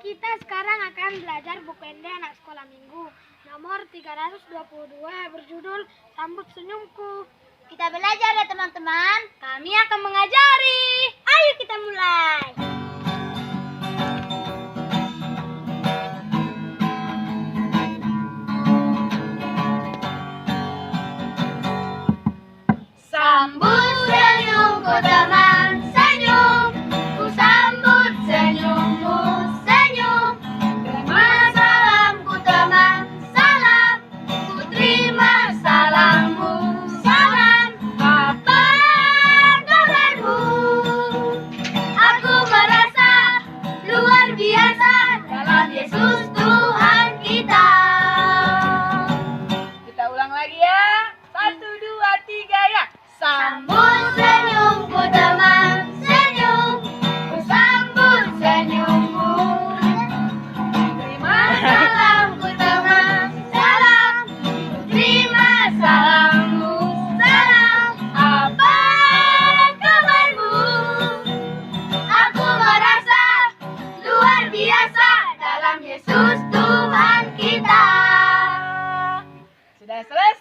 Kita sekarang akan belajar buku ende anak sekolah minggu nomor 322 berjudul Sambut Senyumku. Kita belajar ya teman-teman. Kami akan mengajari. Ayo kita mulai. Sambut senyumku teman, senyum. Ku sambut senyummu, senyum. Terima salamku teman, salam. Ku terima salammu, salam. Apa kabarmu? Aku merasa luar biasa dalam Yesus Tuhan kita. Kita ulang lagi ya. 1, 2, 3 ya. Sambut senyumku teman, senyum. Ku sambut senyummu. Terima salamku teman, salam. Ku terima salammu, salam. Apa kabarmu? Aku merasa luar biasa dalam Yesus Tuhan kita. Sudah selesai.